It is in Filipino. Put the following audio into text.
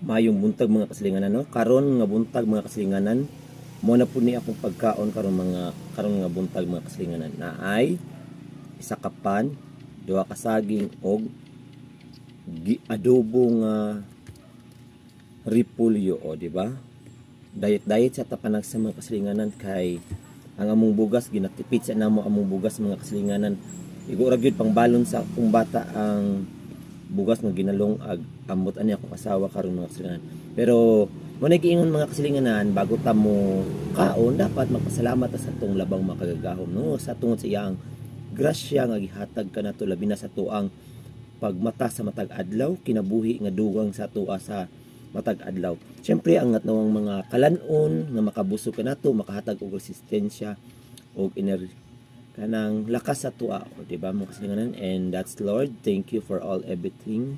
Mayong buntag mga kasilinganan, no? Karon nga buntag mga kasilinganan, mo na po ni akong pagkaon karon nga buntag mga kasilinganan na ay isa ka pan, duha ka saging og adobong repolyo, o di ba? Diet sa tapanag sa mga kasilinganan kay ang among bugas ginatipid sa namo among bugas mga kasilinganan. Igo ra gyud pang balon sa akong bata ang bugas nga ginalong ag amot ani akong asawa karon mga kasilinganan. Pero mo giingon mga kasilinganan, bago ta mo kaon dapat magpasalamat ta sa atong labang makagagahom, no, sa tungod sa iyang grasya nga gihatag kanato labi na sa tuang pagmata sa matag adlaw, kinabuhi nga dugang sa tuwa sa matag adlaw. Syempre ang atnawang mga kalanon nga makabusog kanato, makahatag og resistensya og kanang lakas sa tuwa, di ba mga kasilinganan? And that's Lord, thank you for all everything.